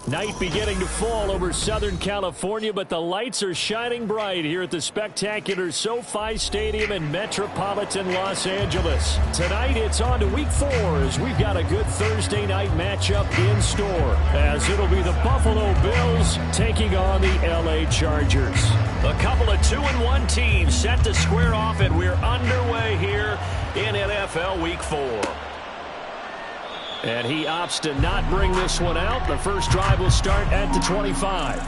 Night beginning to fall over Southern California, but the lights are shining bright here at the spectacular SoFi Stadium in metropolitan Los Angeles. Tonight, it's on to Week 4 as we've got a good Thursday night matchup in store, as it'll be the Buffalo Bills taking on the LA Chargers. A couple of 2-1 teams set to square off, and we're underway here in NFL Week 4. And he opts to not bring this one out. The first drive will start at the 25.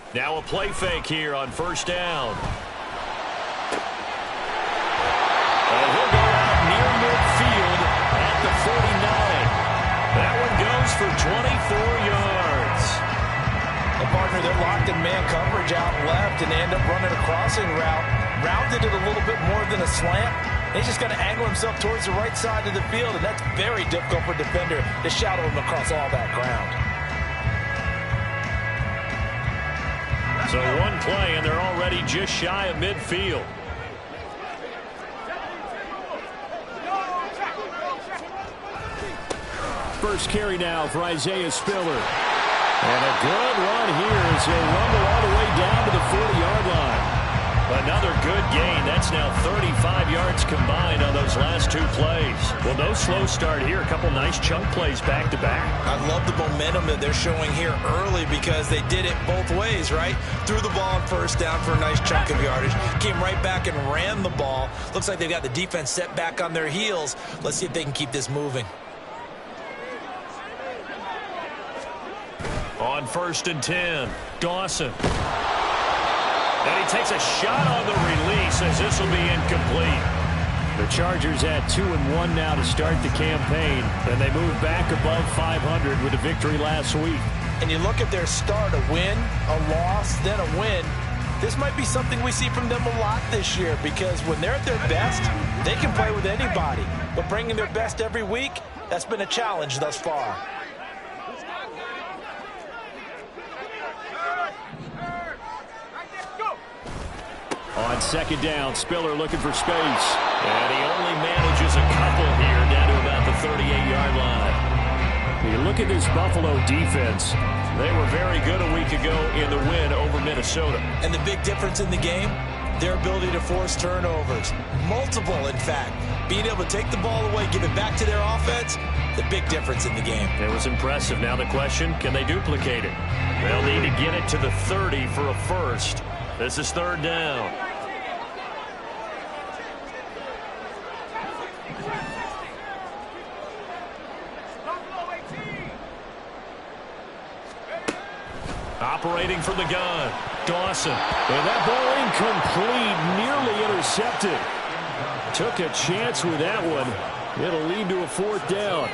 Now a play fake here on first down. And he'll go out near midfield at the 49. That one goes for 24 yards. The partner, they're locked in man coverage out left, and they end up running a crossing route. Rounded it a little bit more than a slant. He's just going to angle himself towards the right side of the field, and that's very difficult for a defender to shadow him across all that ground. So one play, and they're already just shy of midfield. First carry now for Isaiah Spiller. And a good run here as he'll rumble all the way down to the 40-yard line. Another good gain. That's now 35 yards combined on those last two plays. Well, no slow start here. A couple nice chunk plays back-to-back. I love the momentum that they're showing here early because they did it both ways, right? Threw the ball on first down for a nice chunk of yardage. Came right back and ran the ball. Looks like they've got the defense set back on their heels. Let's see if they can keep this moving. On 1st and 10, Dawson. And he takes a shot on the release as this will be incomplete. The Chargers at 2-1 now to start the campaign, and they move back above 500 with a victory last week. And you look at their start, a win, a loss, then a win. This might be something we see from them a lot this year because when they're at their best, they can play with anybody. But bringing their best every week, that's been a challenge thus far. On 2nd down, Spiller looking for space. And he only manages a couple here down to about the 38-yard line. You look at this Buffalo defense. They were very good a week ago in the win over Minnesota. And the big difference in the game, their ability to force turnovers. Multiple, in fact. Being able to take the ball away, give it back to their offense, the big difference in the game. It was impressive. Now the question, can they duplicate it? They'll need to get it to the 30 for a first. This is 3rd down. Operating from the gun, Dawson. And that ball incomplete, nearly intercepted. Took a chance with that one. It'll lead to a 4th down.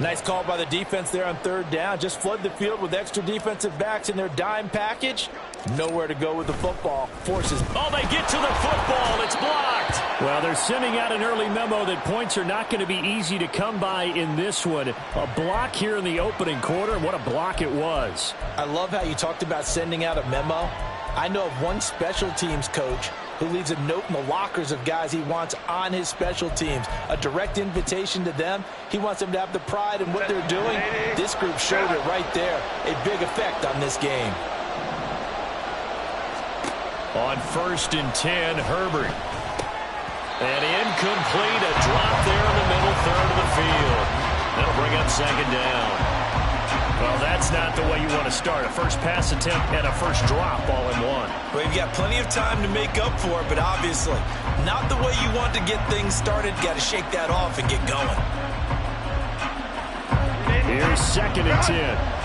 Nice call by the defense there on 3rd down. Just flood the field with extra defensive backs in their dime package. Nowhere to go with the football. Forces. Oh, they get to the football. It's blocked. Well, they're sending out an early memo that points are not going to be easy to come by in this one. A block here in the opening quarter. What a block it was. I love how you talked about sending out a memo. I know of one special teams coach who leaves a note in the lockers of guys he wants on his special teams. A direct invitation to them. He wants them to have the pride in what they're doing. This group showed it right there. A big effect on this game. On 1st and 10, Herbert. And incomplete, a drop there in the middle third of the field. That'll bring up 2nd down. Well, that's not the way you want to start. A first pass attempt and a first drop all in one. Well, you've got plenty of time to make up for it, but obviously not the way you want to get things started. Got to shake that off and get going. Here's 2nd and 10.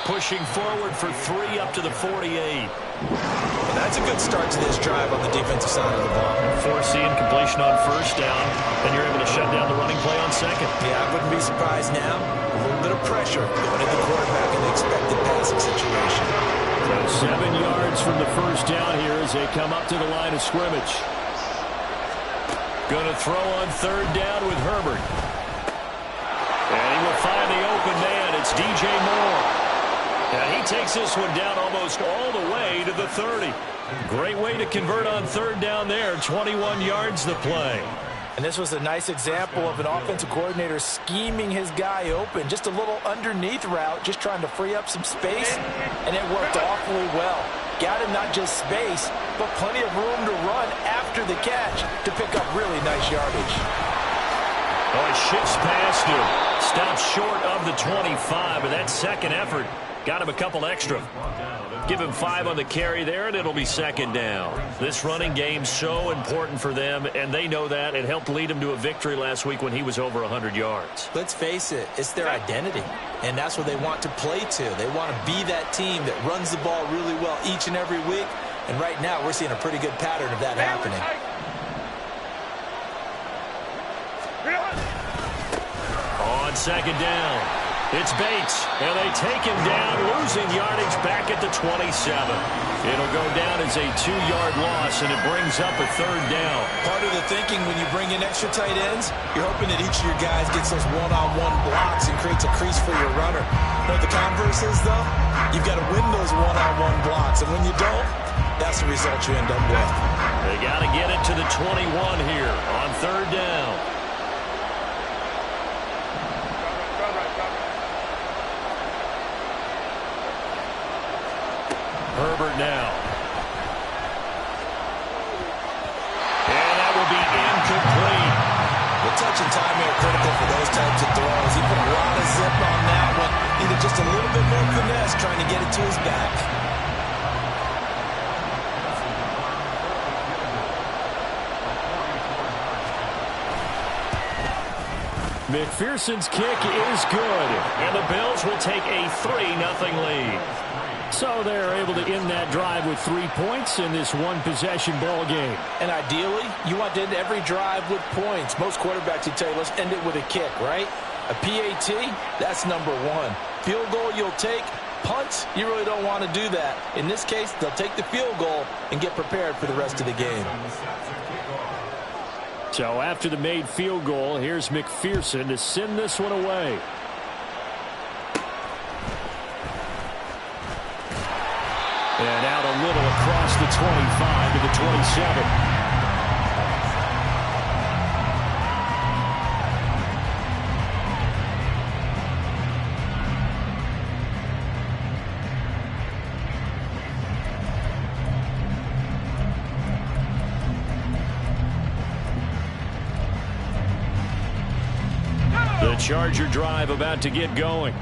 pushing forward for 3 up to the 48. Well, that's a good start to this drive on the defensive side of the ball. Forcing completion on first down, and you're able to shut down the running play on second. Yeah, I wouldn't be surprised now. A little bit of pressure going to the quarterback in the expected passing situation. So 7 yards from the first down here as they come up to the line of scrimmage. Going to throw on third down with Herbert. And he will find the open man. It's DJ Moore. And he takes this one down almost all the way to the 30. Great way to convert on third down there. 21 yards the play. And this was a nice example of an offensive coordinator scheming his guy open. Just a little underneath route, just trying to free up some space. And it worked awfully well. Got him not just space, but plenty of room to run after the catch to pick up really nice yardage. Oh, he shifts past him. Stops short of the 25, but that second effort got him a couple extra. Give him 5 on the carry there, and it'll be second down. This running game's so important for them, and they know that. It helped lead them to a victory last week when he was over 100 yards. Let's face it, it's their identity, and that's what they want to play to. They want to be that team that runs the ball really well each and every week, and right now we're seeing a pretty good pattern of that happening. On second down, it's Bates, and they take him down, losing yardage back at the 27. It'll go down as a 2-yard loss, and it brings up a third down. Part of the thinking when you bring in extra tight ends, you're hoping that each of your guys gets those one-on-one blocks and creates a crease for your runner. What the converse is, though, you've got to win those one-on-one blocks, and when you don't, that's the result you end up with. They got to get it to the 21 here on third down. Herbert now. And that will be incomplete. The touch and time are critical for those types of throws. He put a lot of zip on that one. Needed just a little bit more finesse trying to get it to his back. McPherson's kick is good, and the Bills will take a 3-0 lead. So they're able to end that drive with 3 points in this one-possession ball game. And ideally, you want to end every drive with points. Most quarterbacks would tell you, let's end it with a kick, right? A PAT, that's number 1. Field goal you'll take. Punts, you really don't want to do that. In this case, they'll take the field goal and get prepared for the rest of the game. So after the made field goal, here's McPherson to send this one away. And out a little across the 25 to the 27. The Charger drive about to get going.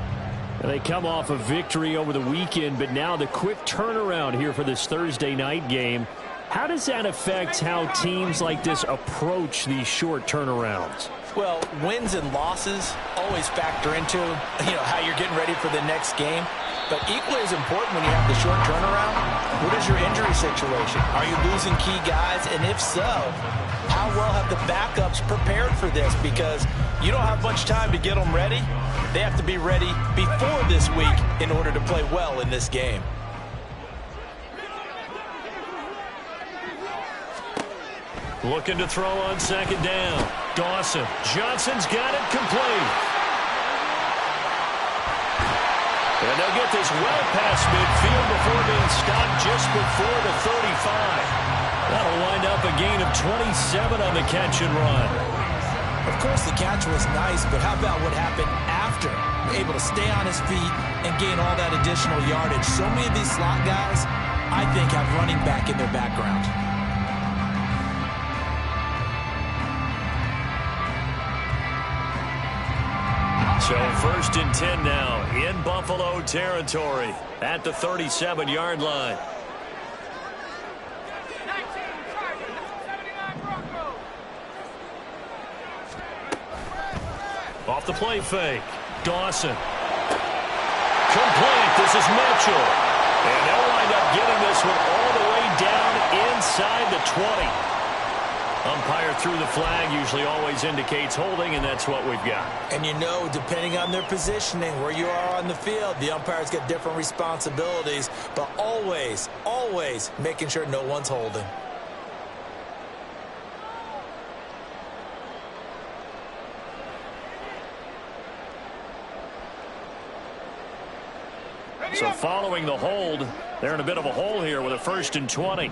They come off a victory over the weekend, but now the quick turnaround here for this Thursday night game. How does that affect how teams like this approach these short turnarounds? Well, wins and losses always factor into, how you're getting ready for the next game. But equally as important when you have the short turnaround, what is your injury situation? Are you losing key guys? And if so, how well have the backups prepared for this? Because you don't have much time to get them ready. They have to be ready before this week in order to play well in this game. Looking to throw on second down. Dawson. Johnson's got it complete. And they'll get this well past midfield before being stopped just before the 35. That'll wind up a gain of 27 on the catch and run. Of course, the catch was nice, but how about what happened after? Able to stay on his feet and gain all that additional yardage. So many of these slot guys, I think, have running back in their background. So 1st and 10 now in Buffalo territory at the 37-yard line. Off the play fake. Dawson. Complete. The This is Mitchell. And they'll wind up getting this one all the way down inside the 20. Umpire threw the flag, usually always indicates holding, and that's what we've got. And you know, depending on their positioning, where you are on the field, the umpire's got different responsibilities, but always, always making sure no one's holding. So following the hold, they're in a bit of a hole here with a 1st and 20.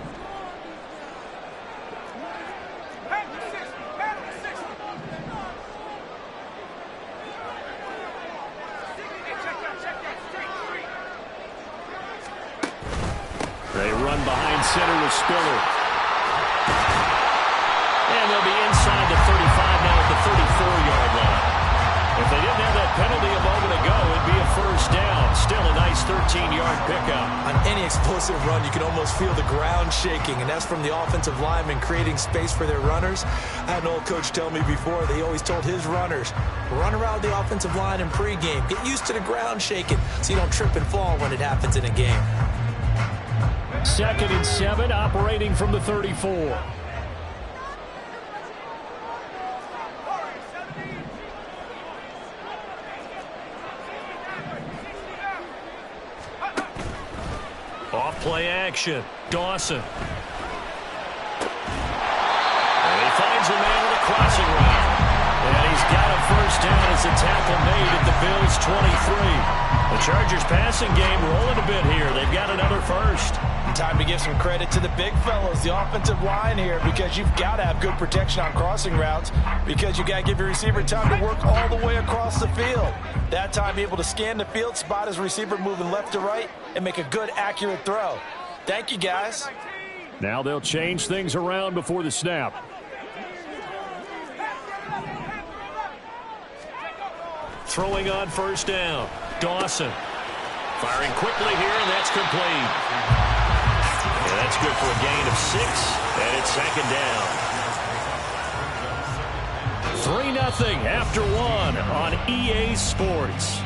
They run behind center with Spiller. And they'll be inside the 35 now at the 34-yard line. If they didn't have that penalty a moment ago, it'd be a 1st down. Still a nice 13-yard pickup. On any explosive run, you can almost feel the ground shaking, and that's from the offensive linemen creating space for their runners. I had an old coach tell me before, they always told his runners, run around the offensive line in pregame. Get used to the ground shaking so you don't trip and fall when it happens in a game. 2nd and 7, operating from the 34. Off-play action. Dawson. And he finds a man with a crossing route. And he's got a 1st down as the tackle made at the Bills' 23. The Chargers' passing game rolling a bit here. They've got another 1st. Time to give some credit to the big fellows, the offensive line here, because you've got to have good protection on crossing routes, because you got to give your receiver time to work all the way across the field. That time, be able to scan the field, spot his receiver moving left to right, and make a good, accurate throw. Thank you, guys. Now they'll change things around before the snap. Throwing on 1st down. Dawson. Firing quickly here, and that's complete. And that's good for a gain of 6, and it's 2nd down. 3-0 after 1 on EA Sports.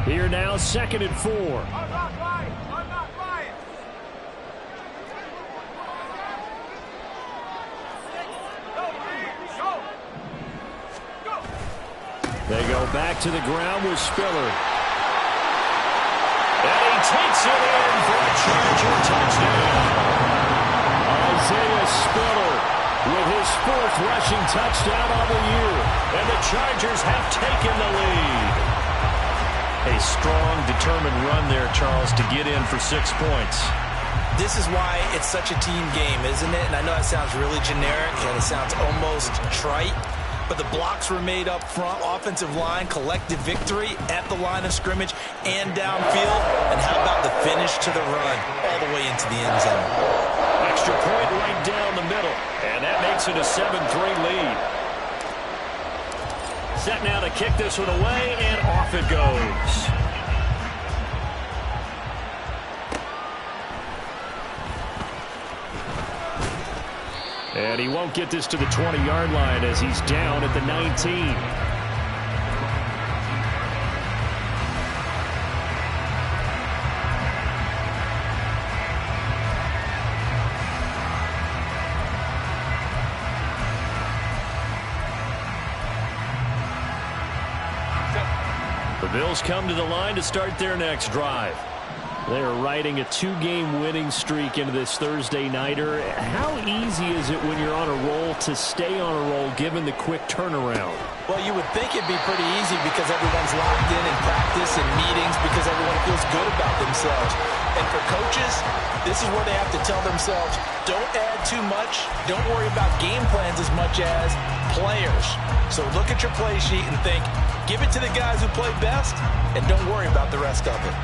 Here now, 2nd and 4. They go back to the ground with Spiller. And he takes it in for a Charger touchdown. Isaiah Spiller with his 4th rushing touchdown on the year. And the Chargers have taken the lead. A strong, determined run there, Charles, to get in for 6 points. This is why it's such a team game, isn't it? And I know that sounds really generic, and it sounds almost trite, but the blocks were made up front, offensive line, collective victory at the line of scrimmage and downfield. And how about the finish to the run all the way into the end zone? Extra point right down the middle, and that makes it a 7-3 lead. Set now to kick this one away, and off it goes. And he won't get this to the 20-yard line as he's down at the 19. The Bills come to the line to start their next drive. They are riding a 2-game winning streak into this Thursday nighter. How easy is it when you're on a roll to stay on a roll given the quick turnaround? Well, you would think it'd be pretty easy because everyone's locked in practice and meetings because everyone feels good about themselves. And for coaches, this is where they have to tell themselves, don't add too much. Don't worry about game plans as much as players. So look at your play sheet and think, give it to the guys who play best and don't worry about the rest of it.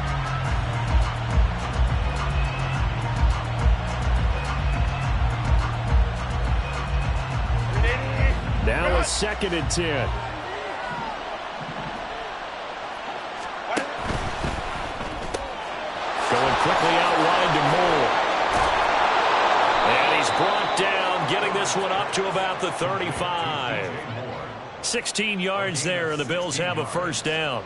Now a 2nd and 10. quickly out wide to Moore. And he's brought down, getting this one up to about the 35. 16 yards there, and the Bills have a first down.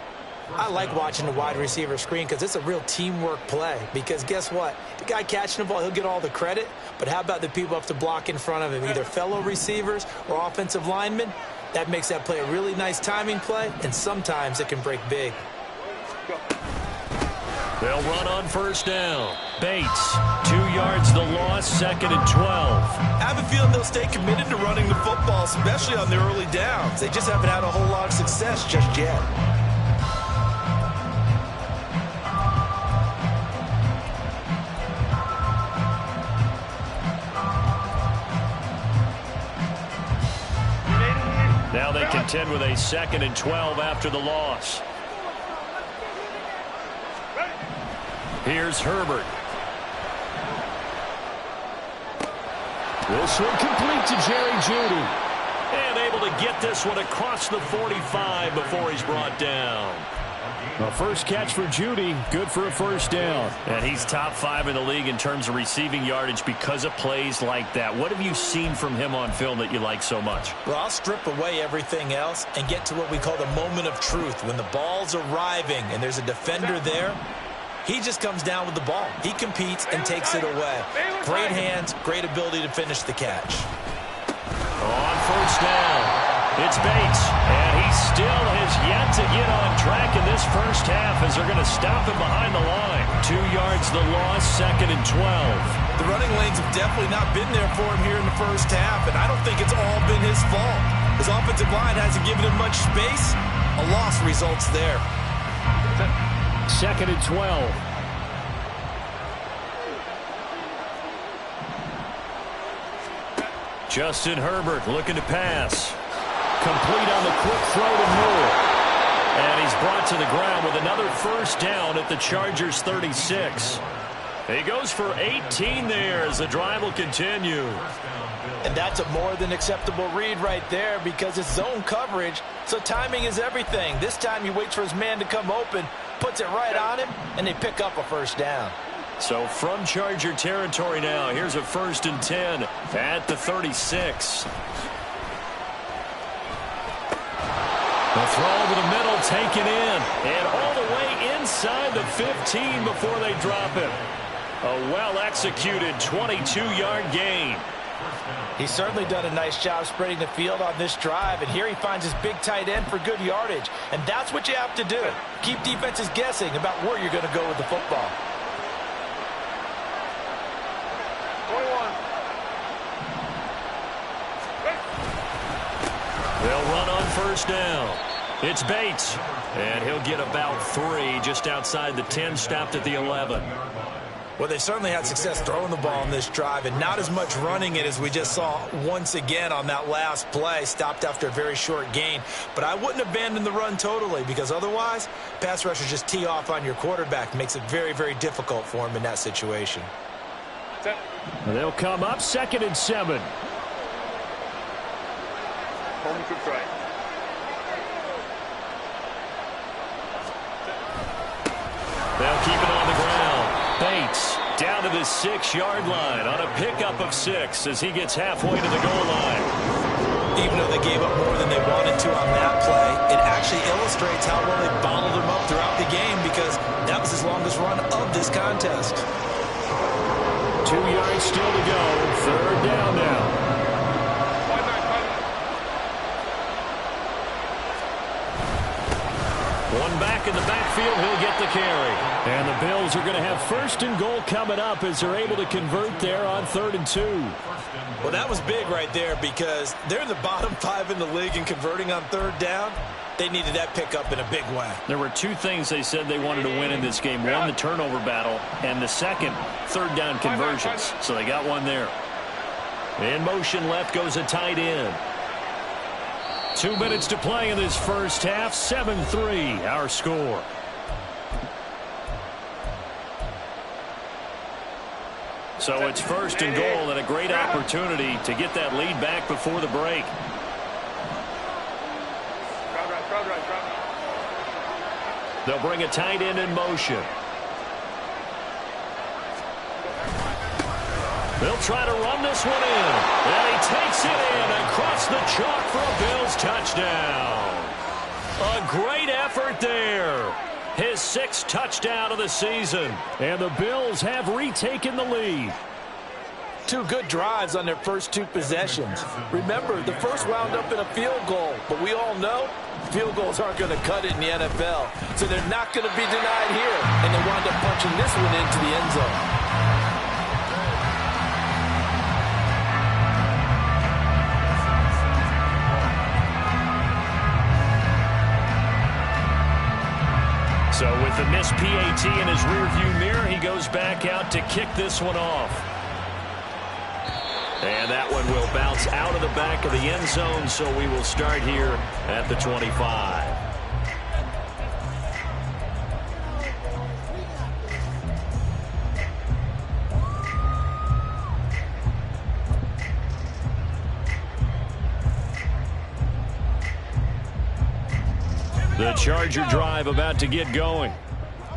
I like watching the wide receiver screen because it's a real teamwork play. Because guess what? The guy catching the ball, he'll get all the credit. But how about the people up to block in front of him, either fellow receivers or offensive linemen? That makes that play a really nice timing play, and sometimes it can break big. They'll run on first down. Bates, 2 yards the loss, 2nd and 12. I have a feeling they'll stay committed to running the football, especially on their early downs. They just haven't had a whole lot of success just yet. Now they contend with a 2nd and 12 after the loss. Here's Herbert. This one complete to Jerry Jeudy. And able to get this one across the 45 before he's brought down. A first catch for Jeudy, good for a first down. And he's top 5 in the league in terms of receiving yardage because of plays like that. What have you seen from him on film that you like so much? Well, I'll strip away everything else and get to what we call the moment of truth. When the ball's arriving and there's a defender there, he just comes down with the ball. He competes and takes it away. Great hands, great ability to finish the catch. On first down, it's Bates, and he still has yet to get on track in this first half as they're going to stop him behind the line. 2 yards the loss, 2nd and 12. The running lanes have definitely not been there for him here in the first half, and I don't think it's all been his fault. His offensive line hasn't given him much space. A loss results there. 2nd and 12. Justin Herbert looking to pass. Complete on the quick throw to Moore. And he's brought to the ground with another first down at the Chargers' 36. He goes for 18 there as the drive will continue. And that's a more than acceptable read right there because it's zone coverage, so timing is everything. This time he waits for his man to come open, puts it right on him, and they pick up a first down. So from Charger territory now, here's a 1st and 10 at the 36. The throw over the middle, taken in, and all the way inside the 15 before they drop him. A well-executed 22-yard gain. He's certainly done a nice job spreading the field on this drive, and here he finds his big tight end for good yardage. And that's what you have to do. Keep defenses guessing about where you're going to go with the football. 21. They'll run on first down. It's Bates, and he'll get about 3 just outside the 10, stopped at the 11. Well, they certainly had success throwing the ball on this drive and not as much running it as we just saw once again on that last play, stopped after a very short gain. But I wouldn't abandon the run totally because otherwise, pass rushers just tee off on your quarterback. Makes it very, very difficult for him in that situation. They'll come up 2nd and 7. Home to try. They'll keep it on the ground. Bates down to the 6-yard line on a pickup of 6 as he gets halfway to the goal line. Even though they gave up more than they wanted to on that play, it actually illustrates how well they bottled him up throughout the game because that was his longest run of this contest. 2 yards still to go. 3rd down now. One back in the backfield, he'll get the carry. And the Bills are going to have 1st and goal coming up as they're able to convert there on 3rd and 2. Well, that was big right there because they're in the bottom 5 in the league in converting on 3rd down. They needed that pickup in a big way. There were 2 things they said they wanted to win in this game. One, the turnover battle, and the second, 3rd down conversions. So they got one there. In motion left goes a tight end. 2 minutes to play in this first half. 7-3 our score. So it's 1st and goal and a great opportunity to get that lead back before the break. They'll bring a tight end in motion. They'll try to run this one in. And he takes it in across the chalk for a Bills touchdown. A great effort there. His 6th touchdown of the season. And the Bills have retaken the lead. 2 good drives on their first 2 possessions. Remember, the first wound up in a field goal, but we all know field goals aren't going to cut it in the NFL, so they're not going to be denied here, and they wound up punching this one into the end zone. So with the missed PAT in his rearview mirror, he goes back out to kick this one off. And that one will bounce out of the back of the end zone, so we will start here at the 25. The Charger drive about to get going.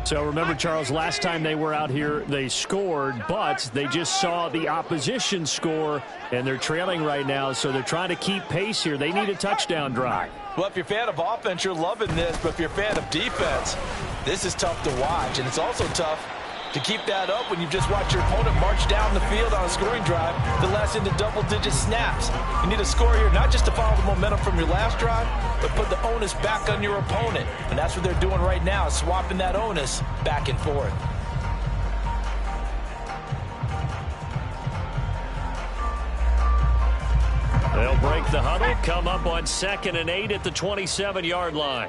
So remember, Charles, last time they were out here, they scored, but they just saw the opposition score, and they're trailing right now, so they're trying to keep pace here. They need a touchdown drive. Well, if you're a fan of offense, you're loving this, but if you're a fan of defense, this is tough to watch, and it's also tough to keep that up when you've just watched your opponent march down the field on a scoring drive that lasts into double-digit snaps. You need a score here, not just to follow the momentum from your last drive, but put the onus back on your opponent. And that's what they're doing right now, swapping that onus back and forth. They'll break the huddle, come up on 2nd and 8 at the 27-yard line.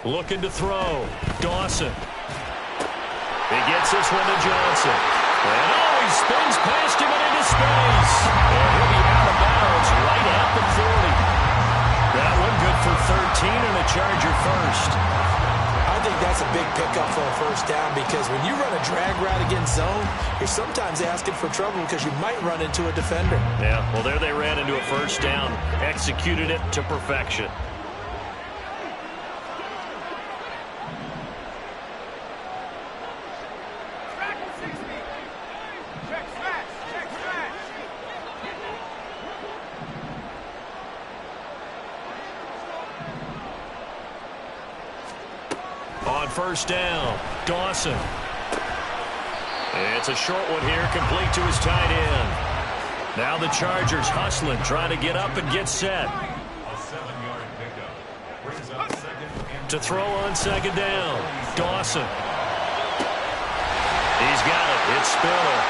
Looking to throw. Dawson. He gets this one to Johnson. And he spins past him and into space. And he'll be out of bounds right at the 40. That one good for 13 and a Charger first. I think that's a big pickup for a first down because when you run a drag route against zone, you're sometimes asking for trouble because you might run into a defender. Yeah, well, there they ran into a first down. Executed it to perfection. On first down, Dawson. It's a short one here, complete to his tight end. Now the Chargers hustling, trying to get up and get set. To throw on 2nd down, Dawson. He's got it. It's Spiller.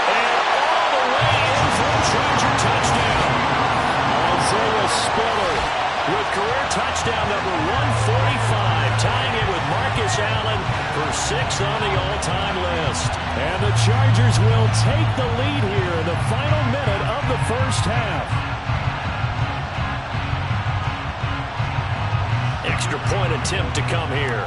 And all the way in for a Charger touchdown. Isaiah Spiller with career touchdown number 145, tying it with Marcus Allen for 6th on the all-time list. And the Chargers will take the lead here in the final minute of the first half. Extra point attempt to come here.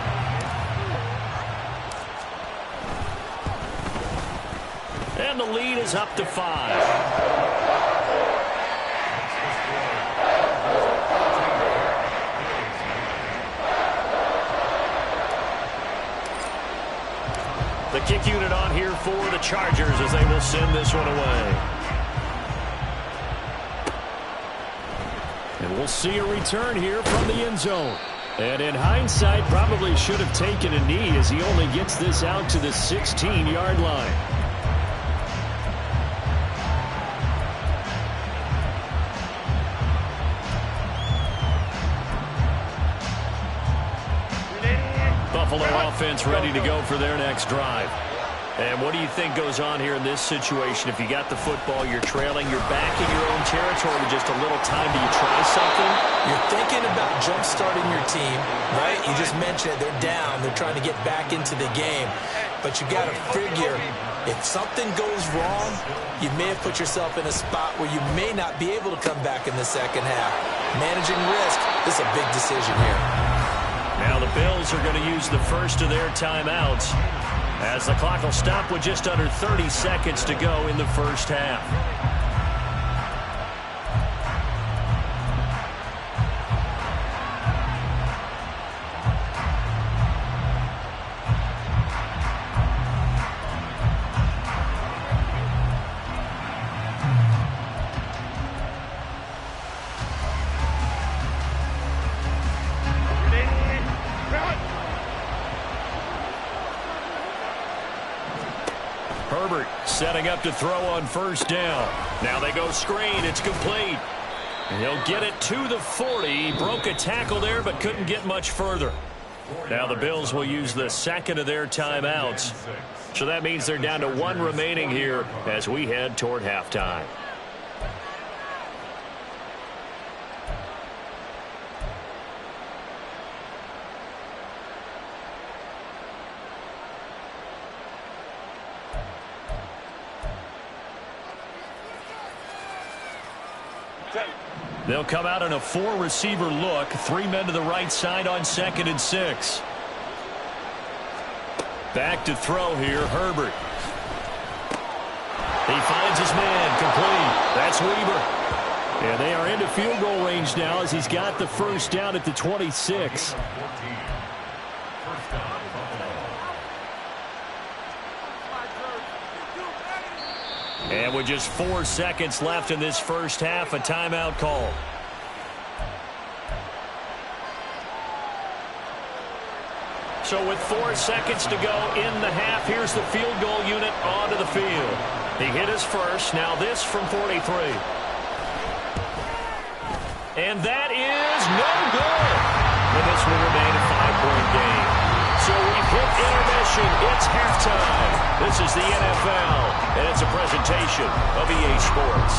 And the lead is up to 5. The kick unit on here for the Chargers as they will send this one away. And we'll see a return here from the end zone. And in hindsight, probably should have taken a knee as he only gets this out to the 16-yard line. Buffalo offense ready to go for their next drive. And what do you think goes on here in this situation? If you got the football, you're trailing, you're back in your own territory with just a little time. Do you try something? You're thinking about jump-starting your team, right? You just mentioned it. They're down. They're trying to get back into the game. But you got to figure, if something goes wrong, you may have put yourself in a spot where you may not be able to come back in the second half. Managing risk is a big decision here. Now the Bills are going to use the first of their timeouts as the clock will stop with just under 30 seconds to go in the first half. setting up to throw on first down. Now they go screen. It's complete. And he'll get it to the 40. He broke a tackle there but couldn't get much further. Now the Bills will use the second of their timeouts. So that means they're down to one remaining here as we head toward halftime. They'll come out in a four-receiver look. Three men to the right side on 2nd and 6. Back to throw here, Herbert. He finds his man, complete. That's Weaver. And they are into field goal range now as he's got the first down at the 26. And with just 4 seconds left in this first half, a timeout call. So with 4 seconds to go in the half, here's the field goal unit onto the field. He hit his first. Now this from 43. And that is no good. And this will remain a 5-point game. So we've hit intermission. It's halftime. This is the NFL, and it's a presentation of EA Sports.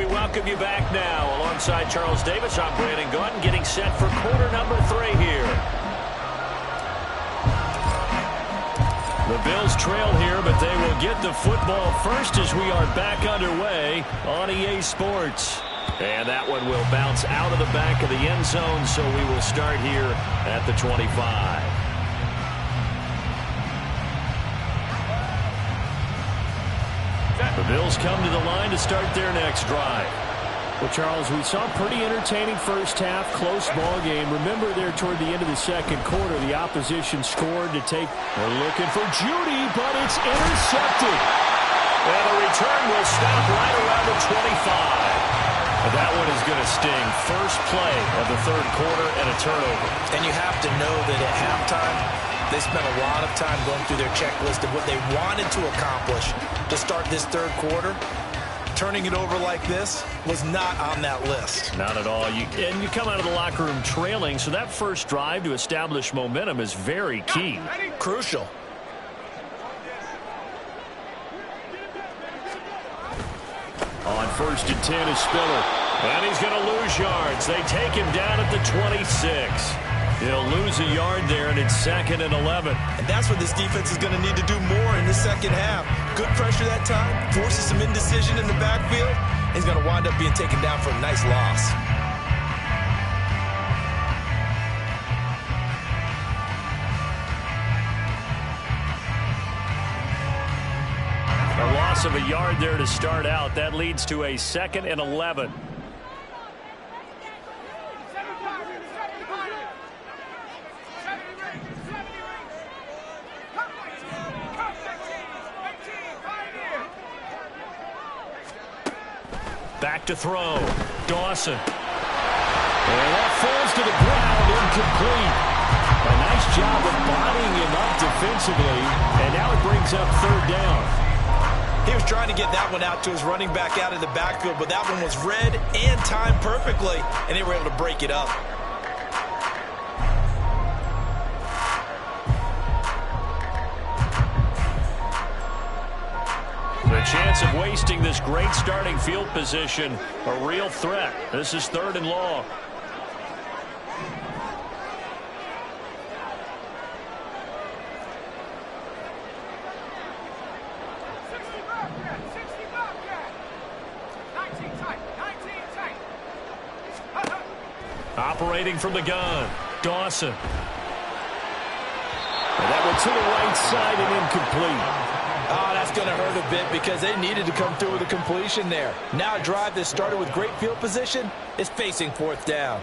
Welcome you back now. Alongside Charles Davis, I'm Brandon Gaudin, getting set for quarter number 3 here. The Bills trail here, but they will get the football first as we are back underway on EA Sports. And that one will bounce out of the back of the end zone, so we will start here at the 25. The Bills come to the line to start their next drive. Well, Charles, we saw a pretty entertaining first half, close ball game. Remember there toward the end of the second quarter, the opposition scored to take. They're looking for Judy, but it's intercepted. And the return will stop right around the 25. And that one is going to sting. First play of the third quarter and a turnover. And you have to know that at halftime, they spent a lot of time going through their checklist of what they wanted to accomplish to start this third quarter. Turning it over like this was not on that list. Not at all. And you come out of the locker room trailing, so that first drive to establish momentum is very key. Crucial. On 1st and 10 is Spiller. And he's going to lose yards. They take him down at the 26. He'll lose a yard there, and it's 2nd and 11. And that's what this defense is going to need to do more in the second half. Good pressure that time, forces some indecision in the backfield. He's going to wind up being taken down for a nice loss. A loss of a yard there to start out. That leads to a 2nd and 11. Back to throw. Dawson. And that falls to the ground, incomplete. A nice job of bodying him up defensively, and now it brings up 3rd down. He was trying to get that one out to his running back out of the backfield, but that one was read and timed perfectly, and they were able to break it up. The chance of wasting this great starting field position, a real threat. This is 3rd and long. Operating from the gun, Dawson. And that one to the right side and incomplete. Oh, that's going to hurt a bit because they needed to come through with a completion there. Now a drive that started with great field position is facing 4th down.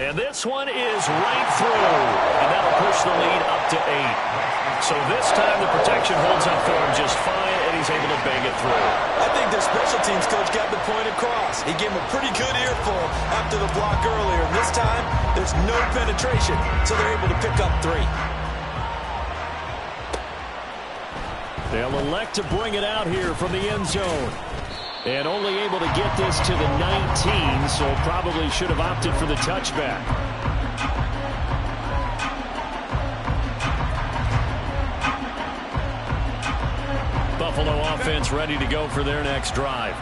And this one is right through. And that'll push the lead up to 8. So this time the protection holds up for him just fine, and he's able to bang it through. I think their special teams coach got the point across. He gave him a pretty good earful after the block earlier. And this time, there's no penetration, so they're able to pick up 3. They'll elect to bring it out here from the end zone. And only able to get this to the 19, so probably should have opted for the touchback. Buffalo offense ready to go for their next drive.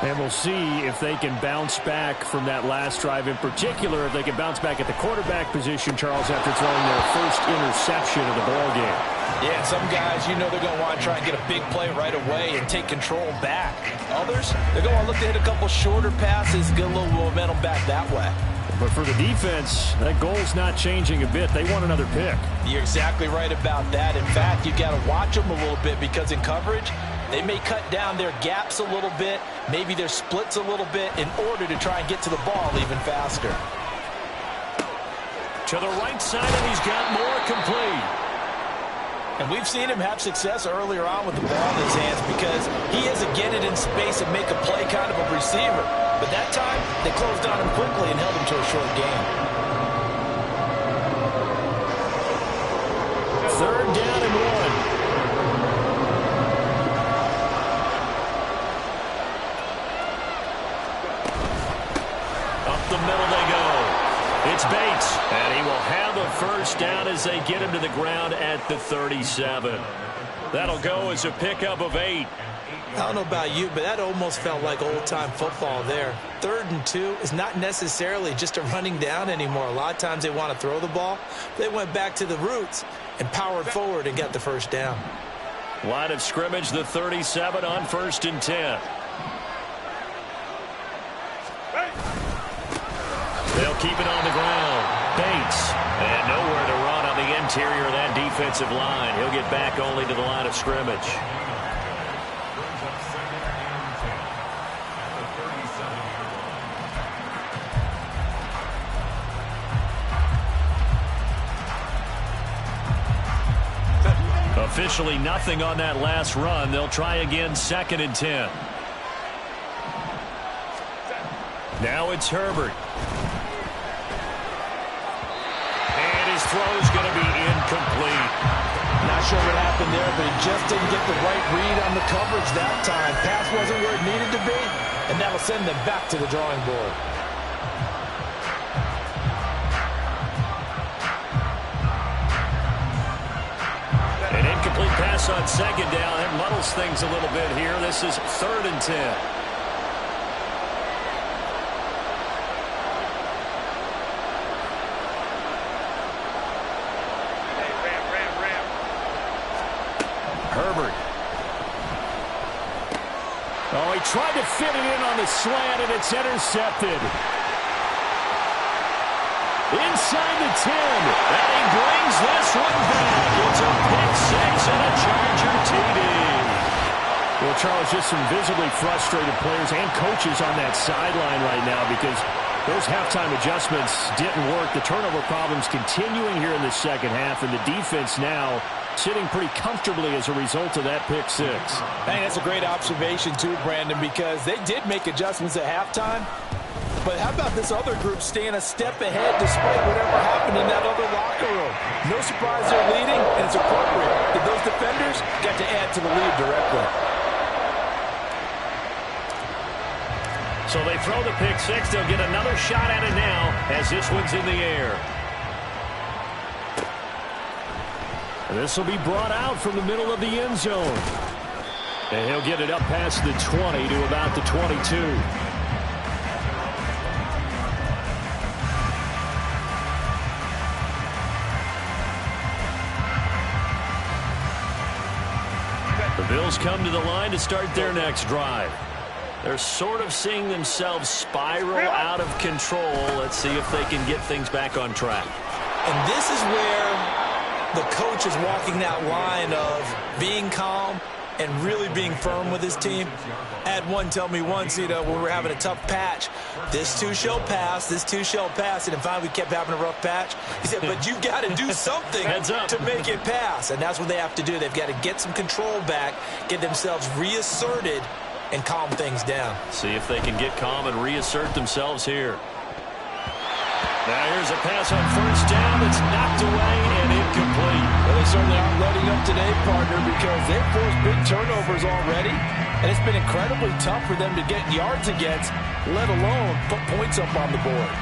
And we'll see if they can bounce back from that last drive. In particular, if they can bounce back at the quarterback position, Charles, after throwing their first interception of the ballgame. Yeah, some guys, you know they're going to want to try and get a big play right away and take control back. Others, they're going to look to hit a couple shorter passes, get a little momentum back that way. But for the defense, that goal's not changing a bit. They want another pick. You're exactly right about that. In fact, you got to watch them a little bit because in coverage, they may cut down their gaps a little bit, maybe their splits a little bit in order to try and get to the ball even faster. To the right side, and he's got more complete. And we've seen him have success earlier on with the ball in his hands because he has to get it in space and make a play kind of a receiver. But that time, they closed on him quickly and held him to a short gain. 3rd down and 1. Up the middle they go. It's Bates, and he will have a first down as they get him to the ground at the 37. That'll go as a pickup of 8. I don't know about you, but that almost felt like old-time football there. 3rd and 2 is not necessarily just a running down anymore. A lot of times they want to throw the ball. They went back to the roots and powered forward and got the first down. Line of scrimmage, the 37 on 1st and 10. They'll keep it on the ground. Bates. And nowhere to run on the interior of that defensive line. He'll get back only to the line of scrimmage. Officially nothing on that last run. They'll try again, 2nd and 10. Now it's Herbert. And his throw's going to be incomplete. Not sure what happened there, but he just didn't get the right read on the coverage that time. Pass wasn't where it needed to be, and that'll send them back to the drawing board. An incomplete pass on 2nd down. That muddles things a little bit here. This is 3rd and 10. Herbert. Oh, he tried to fit it in on the slant, and it's intercepted. Inside the 10, and he brings this one back. It's a pick 6 and a Charger TD. Well, Charles, just some visibly frustrated players and coaches on that sideline right now because those halftime adjustments didn't work. The turnover problems continuing here in the second half, and the defense now sitting pretty comfortably as a result of that pick 6. I think that's a great observation, too, Brandon, because they did make adjustments at halftime. But how about this other group staying a step ahead despite whatever happened in that other locker room? No surprise they're leading, and it's appropriate that those defenders got to add to the lead directly. So they throw the pick 6. They'll get another shot at it now as this one's in the air. This will be brought out from the middle of the end zone. And he'll get it up past the 20 to about the 22. The Bills come to the line to start their next drive. They're sort of seeing themselves spiral out of control. Let's see if they can get things back on track. And this is where the coach is walking that line of being calm and really being firm with his team. I had one tell me once, when we were having a tough patch, this too shall pass, this too shall pass, and finally we kept having a rough patch. He said, but you got to do something to make it pass, and that's what they have to do. They've got to get some control back, get themselves reasserted, and calm things down. See if they can get calm and reassert themselves here. Now here's a pass on first down. It's knocked away and incomplete. Well, they certainly aren't letting up today, partner, because they've forced big turnovers already, and it's been incredibly tough for them to get yards against, let alone put points up on the board.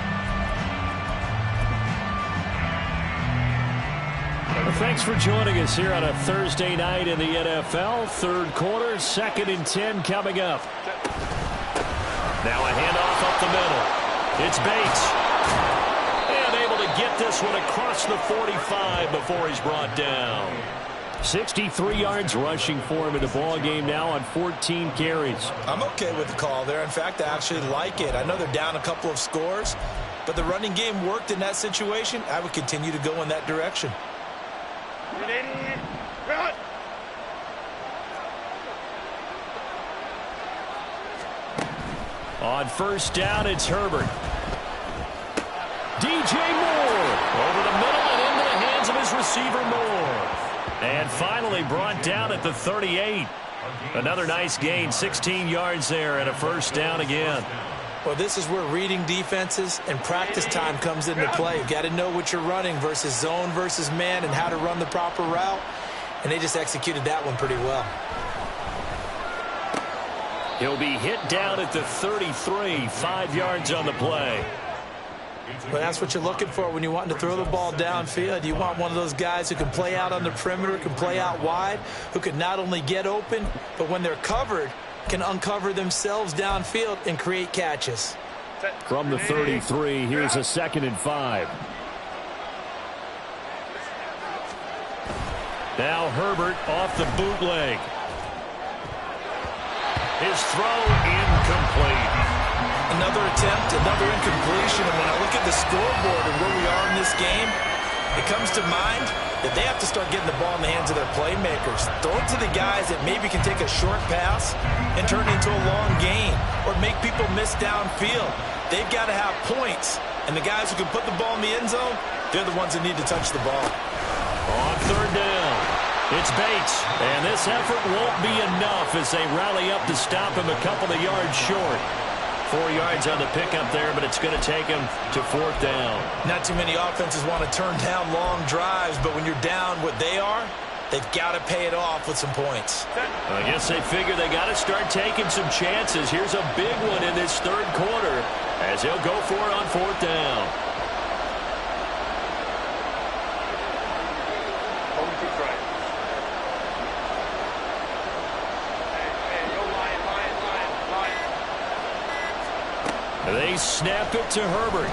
Well, thanks for joining us here on a Thursday night in the NFL. Third quarter, 2nd and 10 coming up. Now a handoff up the middle. It's Bates. And able to get this one across the 45 before he's brought down. 63 yards rushing for him in the ball game now on 14 carries. I'm okay with the call there. In fact, I actually like it. I know they're down a couple of scores, but the running game worked in that situation. I would continue to go in that direction. On first down, it's Herbert. DJ Moore over the middle and into the hands of his receiver Moore. And finally brought down at the 38. Another nice gain, 16 yards there and a first down again. Well, this is where reading defenses and practice time comes into play. You've got to know what you're running versus zone versus man and how to run the proper route. And they just executed that one pretty well. He'll be hit down at the 33, 5 yards on the play. Well, that's what you're looking for when you're wanting to throw the ball downfield. You want one of those guys who can play out on the perimeter, can play out wide, who can not only get open, but when they're covered, can uncover themselves downfield and create catches. From the 33, here's a 2nd and 5. Now Herbert off the bootleg. His throw incomplete. Another attempt, another incompletion. And when I look at the scoreboard and where we are in this game, it comes to mind that they have to start getting the ball in the hands of their playmakers. Throw it to the guys that maybe can take a short pass and turn it into a long gain or make people miss downfield. They've got to have points. And the guys who can put the ball in the end zone, they're the ones that need to touch the ball. On third down, it's Bates. And this effort won't be enough as they rally up to stop him a couple of yards short. 4 yards on the pickup there, but it's going to take him to 4th down. Not too many offenses want to turn down long drives, but when you're down what they are, they've got to pay it off with some points. I guess they figure they got to start taking some chances. Here's a big one in this third quarter as he'll go for it on 4th down. They snap it to Herbert.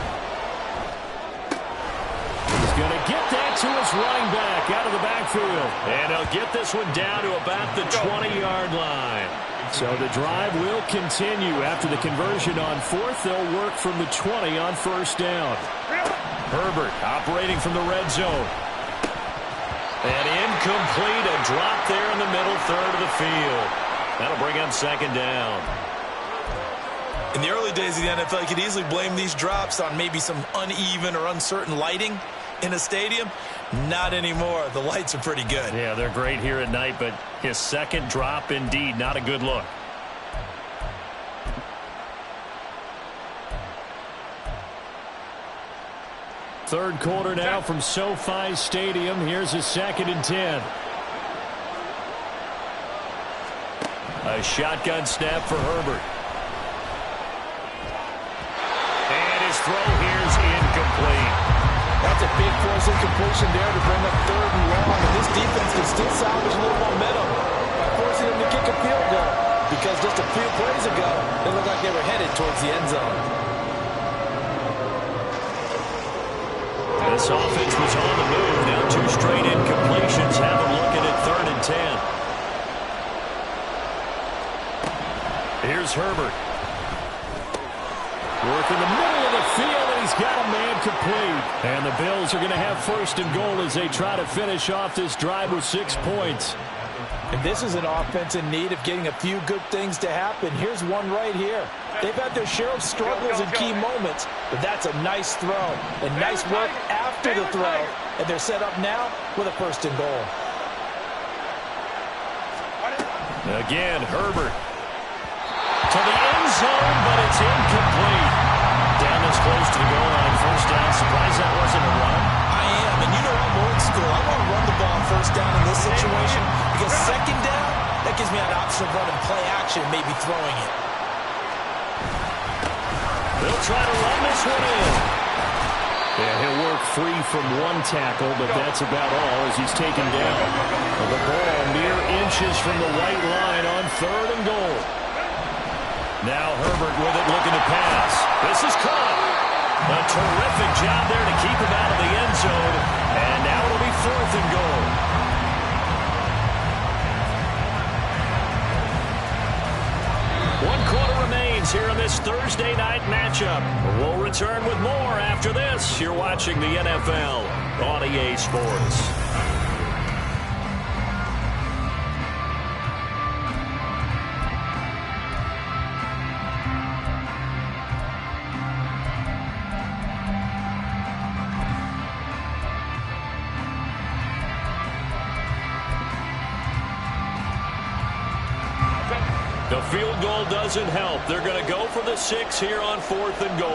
He's going to get that to his running back out of the backfield. And he'll get this one down to about the 20-yard line. So the drive will continue. After the conversion on 4th, they'll work from the 20 on first down. Herbert operating from the red zone. And incomplete, a drop there in the middle third of the field. That'll bring up 2nd down. In the early days of the NFL, you could easily blame these drops on maybe some uneven or uncertain lighting in a stadium. Not anymore. The lights are pretty good. Yeah, they're great here at night, but his second drop, indeed, not a good look. Third quarter now from SoFi Stadium. Here's a 2nd and 10. A shotgun snap for Herbert. Throw here's incomplete. That's a big force incompletion there to bring up 3rd and long. And this defense can still salvage a little momentum by forcing them to kick a field goal. Because just a few plays ago, they looked like they were headed towards the end zone. This offense was on the move. Now 2 straight incompletions have them looking at 3rd and 10. Here's Herbert. Work in the middle of the field, and he's got a man complete. And the Bills are going to have 1st and goal as they try to finish off this drive with 6 points. And this is an offense in need of getting a few good things to happen. Here's one right here. They've had their share of struggles in key moments, but that's a nice throw. And nice work after the throw. And they're set up now with a 1st and goal. Again, Herbert. To the end zone, but it's incomplete. Down this close to the goal line. 1st down. Surprised that wasn't a run. I am, and you know I'm old school. I want to run the ball on 1st down in this situation because 2nd down, that gives me an option of running play action, maybe throwing it. They'll try to run this one in. Yeah, he'll work free from one tackle, but that's about all as he's taken down. The ball mere inches from the white line on 3rd and goal. Now Herbert with it, looking to pass. This is caught. A terrific job there to keep him out of the end zone. And now it'll be 4th and goal. One quarter remains here in this Thursday night matchup. We'll return with more after this. You're watching the NFL on EA Sports. The field goal doesn't help. They're going to go for the 6 here on 4th and goal.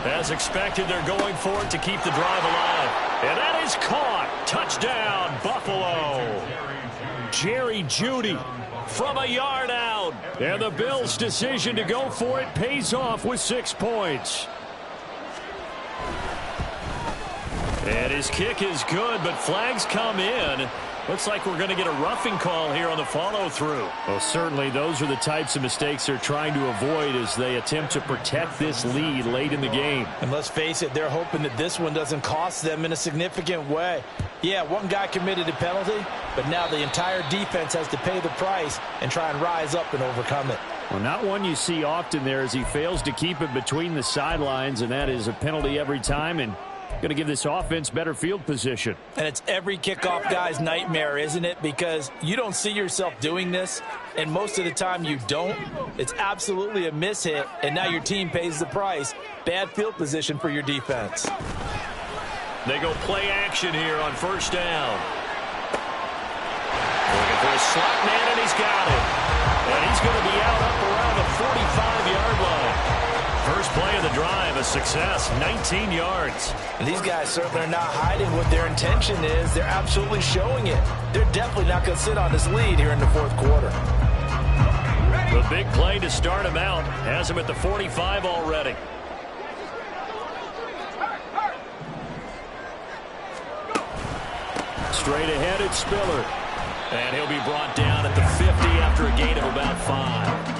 As expected, they're going for it to keep the drive alive. And that is caught. Touchdown, Buffalo. Jerry Jeudy from a yard out. And the Bills' decision to go for it pays off with 6 points. And his kick is good, but flags come in. Looks like we're going to get a roughing call here on the follow-through. Well, certainly those are the types of mistakes they're trying to avoid as they attempt to protect this lead late in the game. And let's face it, they're hoping that this one doesn't cost them in a significant way. Yeah, one guy committed a penalty, but now the entire defense has to pay the price and try and rise up and overcome it. Well, not one you see often there as he fails to keep it between the sidelines, and that is a penalty every time, and going to give this offense better field position. And it's every kickoff guy's nightmare, isn't it? Because you don't see yourself doing this, and most of the time you don't. It's absolutely a mishit, and now your team pays the price. Bad field position for your defense. They go play action here on 1st down. Looking for a slot man, and he's got it. And he's going to be out up around the 45-yard line. First play of the drive, a success, 19 yards. And these guys certainly are not hiding what their intention is. They're absolutely showing it. They're definitely not going to sit on this lead here in the 4th quarter. The big play to start him out has him at the 45 already. Straight ahead, it's Spiller. And he'll be brought down at the 50 after a gain of about 5.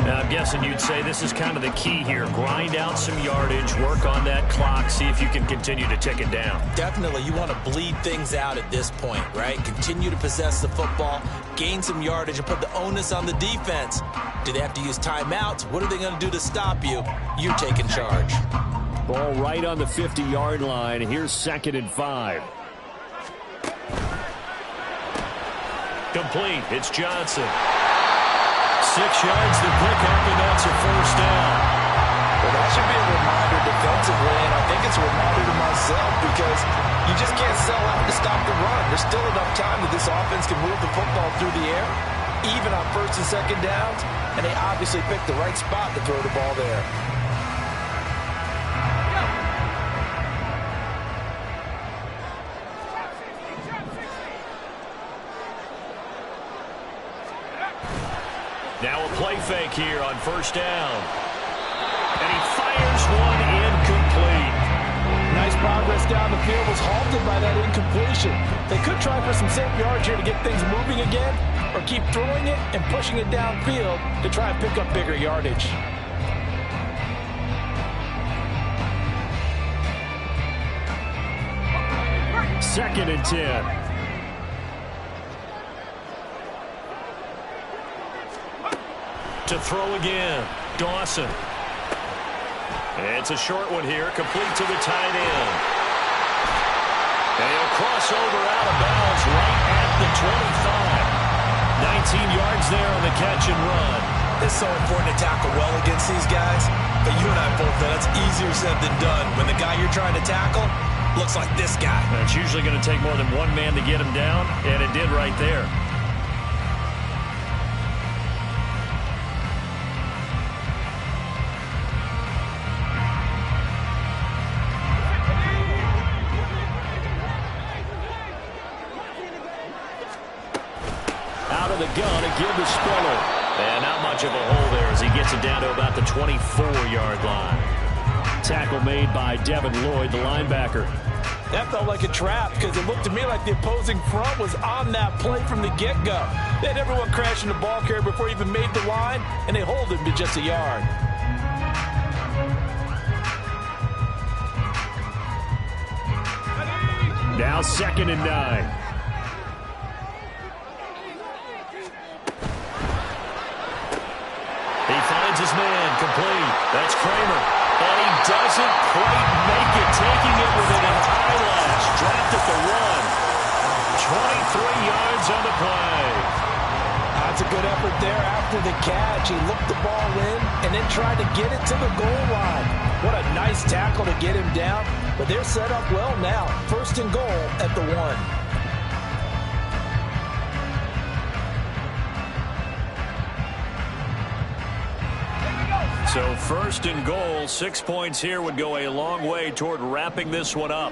Now, I'm guessing you'd say this is kind of the key here. Grind out some yardage, work on that clock, see if you can continue to tick it down. Definitely, you want to bleed things out at this point, right? Continue to possess the football, gain some yardage, and put the onus on the defense. Do they have to use timeouts? What are they going to do to stop you? You're taking charge. Ball right on the 50-yard line. Here's 2nd and 5. Complete. It's Johnson. 6 yards to pick up, and that's a 1st down. Well, that should be a reminder defensively, and I think it's a reminder to myself because you just can't sell out to stop the run. There's still enough time that this offense can move the football through the air, even on 1st and 2nd downs, and they obviously picked the right spot to throw the ball there. Now a play fake here on 1st down. And he fires one incomplete. Nice progress down the field, was halted by that incompletion. They could try for some safe yards here to get things moving again, or keep throwing it and pushing it downfield to try and pick up bigger yardage. Second and 10. to throw again. Dawson. It's a short one here, complete to the tight end. And he'll cross over out of bounds right at the 25. 19 yards there on the catch and run. It's so important to tackle well against these guys, but you and I both know that's easier said than done when the guy you're trying to tackle looks like this guy. And it's usually going to take more than one man to get him down, and it did right there. Out of the gun again to Spiller. And not much of a hole there as he gets it down to about the 24-yard line. Tackle made by Devin Lloyd, the linebacker. That felt like a trap because it looked to me like the opposing front was on that play from the get-go. They had everyone crashing the ball carrier before he even made the line, and they hold him to just a yard. Now 2nd and 9. He finds his man, complete. That's Kramer. And he doesn't quite make it, taking it within an eyelash. Dropped at the 1. 23 yards on the play. That's a good effort there after the catch. He looked the ball in and then tried to get it to the goal line. What a nice tackle to get him down. But they're set up well now. 1st and goal at the 1. So 1st and goal, 6 points here would go a long way toward wrapping this one up.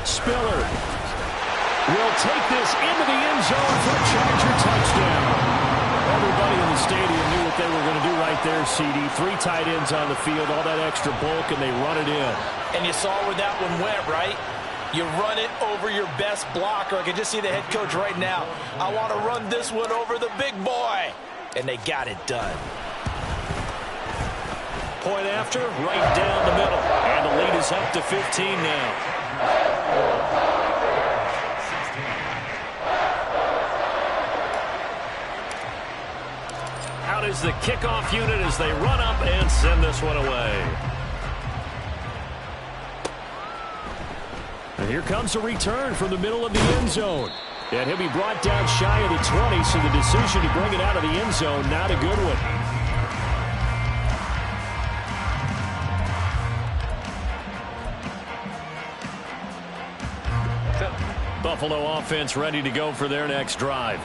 Spiller will take this into the end zone for a Charger touchdown. Everybody in the stadium knew what they were going to do right there, CD. 3 tight ends on the field, all that extra bulk, and they run it in. And you saw where that one went, right? You run it over your best blocker. I can just see the head coach right now. I want to run this one over the big boy. And they got it done. Point after, right down the middle. And the lead is up to 15 now. Out is the kickoff unit as they run up and send this one away. And here comes a return from the middle of the end zone. And he'll be brought down shy of the 20, so the decision to bring it out of the end zone, not a good one. Buffalo offense ready to go for their next drive.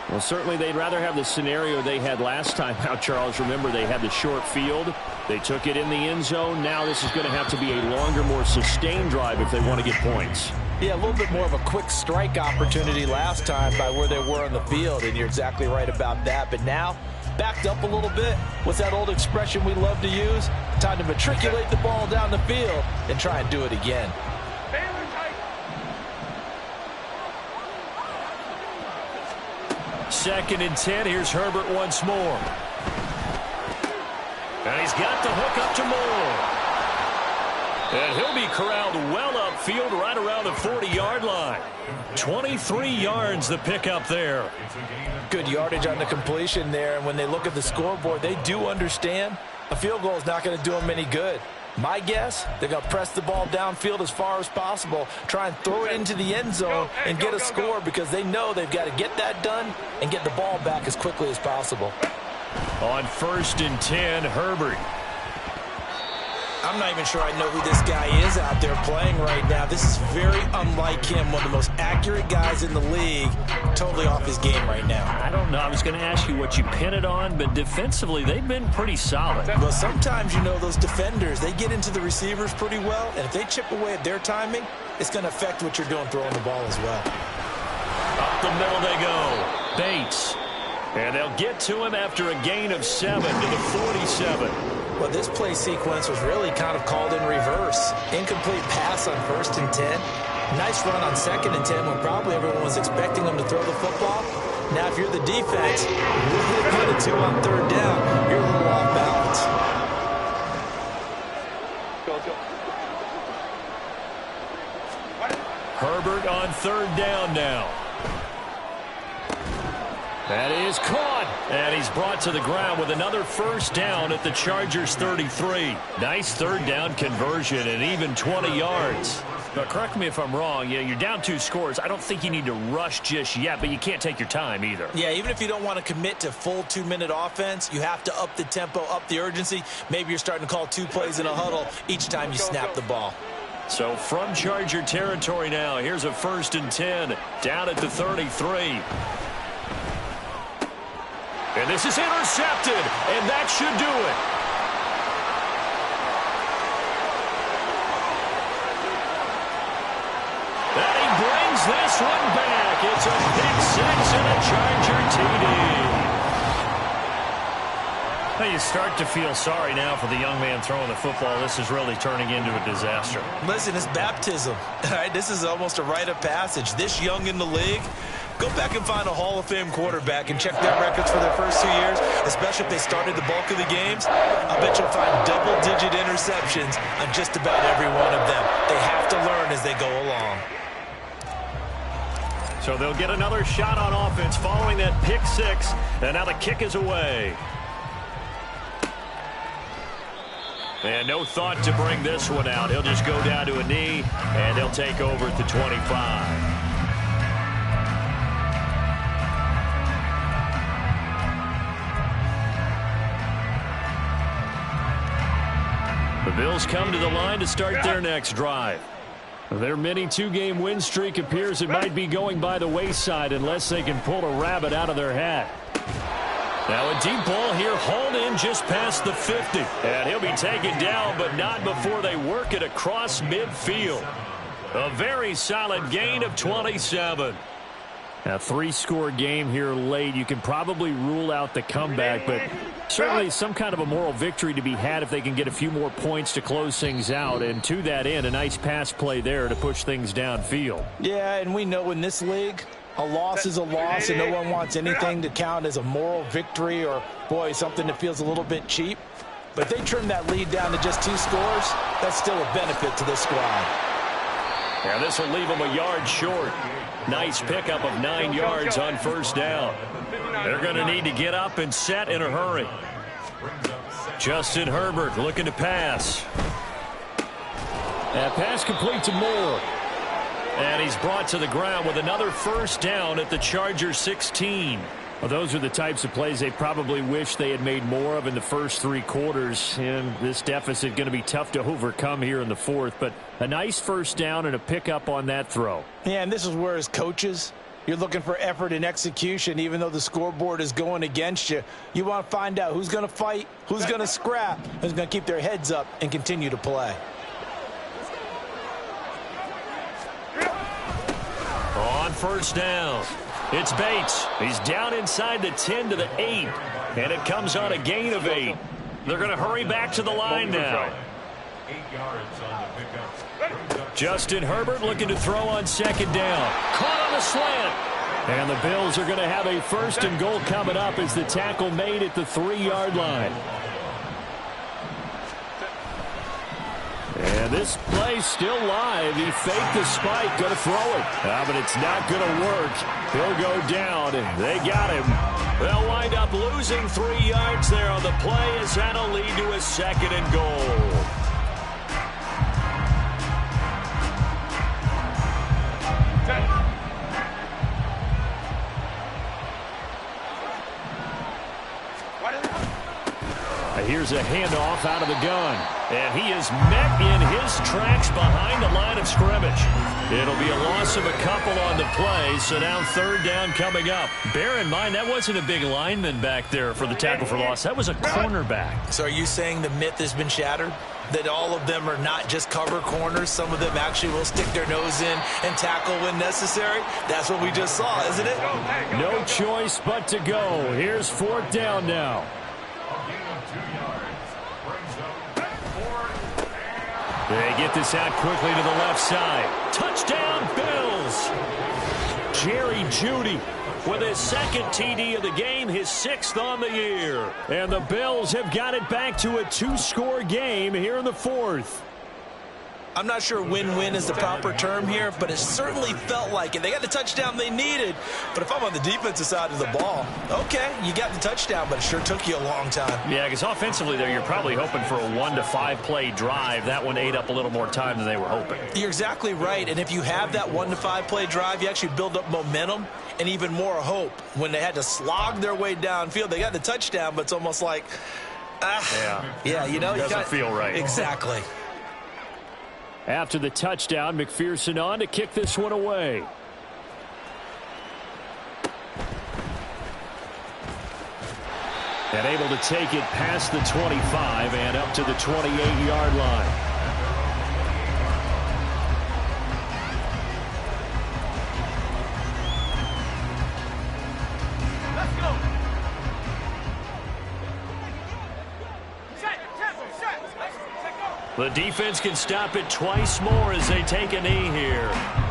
Well, certainly they'd rather have the scenario they had last time out, Charles. Remember, they had the short field. They took it in the end zone. Now this is going to have to be a longer, more sustained drive if they want to get points. Yeah, a little bit more of a quick strike opportunity last time by where they were on the field, and you're exactly right about that. But now, backed up a little bit. What's that old expression we love to use? Time to matriculate the ball down the field and try and do it again. 2nd and 10. Here's Herbert once more. And he's got the hook up to Moore. And he'll be corralled well upfield right around the 40-yard line. 23 yards the pickup there. Good yardage on the completion there. And when they look at the scoreboard, they do understand a field goal is not going to do them any good. My guess, they're going to press the ball downfield as far as possible, try and throw it into the end zone and get a score because they know they've got to get that done and get the ball back as quickly as possible. On 1st and 10, Herbert. I'm not even sure I know who this guy is out there playing right now. This is very unlike him, one of the most accurate guys in the league, totally off his game right now. I don't know. I was going to ask you what you pin it on, but defensively, they've been pretty solid. Well, sometimes, you know, those defenders, they get into the receivers pretty well, and if they chip away at their timing, it's going to affect what you're doing throwing the ball as well. Up the middle they go. Bates. And they'll get to him after a gain of 7 to the 47. Well, this play sequence was really kind of called in reverse. Incomplete pass on 1st and 10. Nice run on 2nd and 10 when probably everyone was expecting them to throw the football. Now, if you're the defense, really good at 2 on 3rd down. You're a little off balance. Herbert on third down now. That is caught, and he's brought to the ground with another first down at the Chargers 33. Nice third down conversion and even 20 yards. But correct me if I'm wrong, you're down 2 scores. I don't think you need to rush just yet, but you can't take your time either. Yeah, even if you don't want to commit to full 2-minute offense, you have to up the tempo, up the urgency. Maybe you're starting to call 2 plays in a huddle each time you snap the ball. So from Charger territory now, here's a 1st and 10 down at the 33. And this is intercepted, and that should do it. And he brings this one back. It's a pick 6 and a Charger TD. Now you start to feel sorry now for the young man throwing the football. This is really turning into a disaster. Listen, it's baptism. All right, this is almost a rite of passage. This young in the league, go back and find a Hall of Fame quarterback and check their records for their first 2 years, especially if they started the bulk of the games. I bet you'll find double-digit interceptions on just about every one of them. They have to learn as they go along. So they'll get another shot on offense following that pick 6, and now the kick is away. And no thought to bring this one out. He'll just go down to a knee, and they'll take over at the 25. The Bills come to the line to start their next drive. Their mini 2-game win streak appears it might be going by the wayside unless they can pull a rabbit out of their hat. Now a deep ball here hauled in just past the 50. And he'll be taken down, but not before they work it across midfield. A very solid gain of 27. A 3-score game here late. You can probably rule out the comeback, but certainly some kind of a moral victory to be had if they can get a few more points to close things out. And to that end, a nice pass play there to push things downfield. Yeah, and we know in this league, a loss is a loss, and no one wants anything to count as a moral victory or, boy, something that feels a little bit cheap. But if they trim that lead down to just 2 scores, that's still a benefit to this squad. Yeah, this will leave them a yard short. Nice pickup of 9 yards on first down. They're going to need to get up and set in a hurry. Justin Herbert looking to pass. That pass complete to Moore. And he's brought to the ground with another first down at the Chargers 16. Well, those are the types of plays they probably wish they had made more of in the first 3 quarters. And this deficit going to be tough to overcome here in the 4th. But a nice first down and a pickup on that throw. Yeah, and this is where as coaches, you're looking for effort and execution. Even though the scoreboard is going against you, you want to find out who's going to fight, who's going to scrap, who's going to keep their heads up and continue to play. On first down, it's Bates. He's down inside the 10 to the 8, and it comes on a gain of 8. They're going to hurry back to the line now. Justin Herbert looking to throw on second down. Caught on the slant. And the Bills are going to have a 1st and goal coming up as the tackle made at the 3-yard line. And this play's still live. He faked the spike, going to throw it. But it's not going to work. He'll go down, and they got him. They'll wind up losing 3 yards there on the play as that'll lead to a 2nd and goal. Here's a handoff out of the gun. And he is met in his tracks behind the line of scrimmage. It'll be a loss of a couple on the play, so now 3rd down coming up. Bear in mind, that wasn't a big lineman back there for the tackle for loss. That was a cornerback. So are you saying the myth has been shattered? That all of them are not just cover corners? Some of them actually will stick their nose in and tackle when necessary? That's what we just saw, isn't it? No choice but to go. Here's 4th down now. They get this out quickly to the left side. Touchdown, Bills! Jerry Jeudy with his 2nd TD of the game, his 6th on the year. And the Bills have got it back to a 2-score game here in the 4th. I'm not sure win-win is the proper term here, but it certainly felt like it. They got the touchdown they needed, but if I'm on the defensive side of the ball, okay, you got the touchdown, but it sure took you a long time. Yeah, because offensively there, you're probably hoping for a 1 to 5 play drive. That one ate up a little more time than they were hoping. You're exactly right, and if you have that 1 to 5 play drive, you actually build up momentum and even more hope. When they had to slog their way downfield, they got the touchdown, but it's almost like, yeah, you know, doesn't feel right. Exactly. After the touchdown, McPherson on to kick this one away. And able to take it past the 25 and up to the 28-yard line. The defense can stop it twice more as they take a knee here. Well,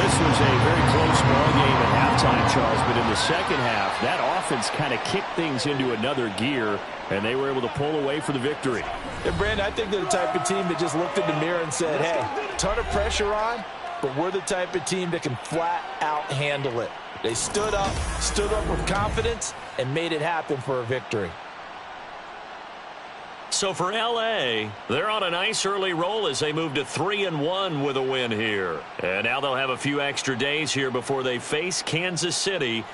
this was a very close ball game at halftime, Charles, but in the second half, that offense kind of kicked things into another gear, and they were able to pull away for the victory. And, Brandon, I think they're the type of team that just looked in the mirror and said, hey, ton of pressure on, but we're the type of team that can flat out handle it. They stood up with confidence, and made it happen for a victory. So for L.A., they're on a nice early roll as they move to 3-1 with a win here. And now they'll have a few extra days here before they face Kansas City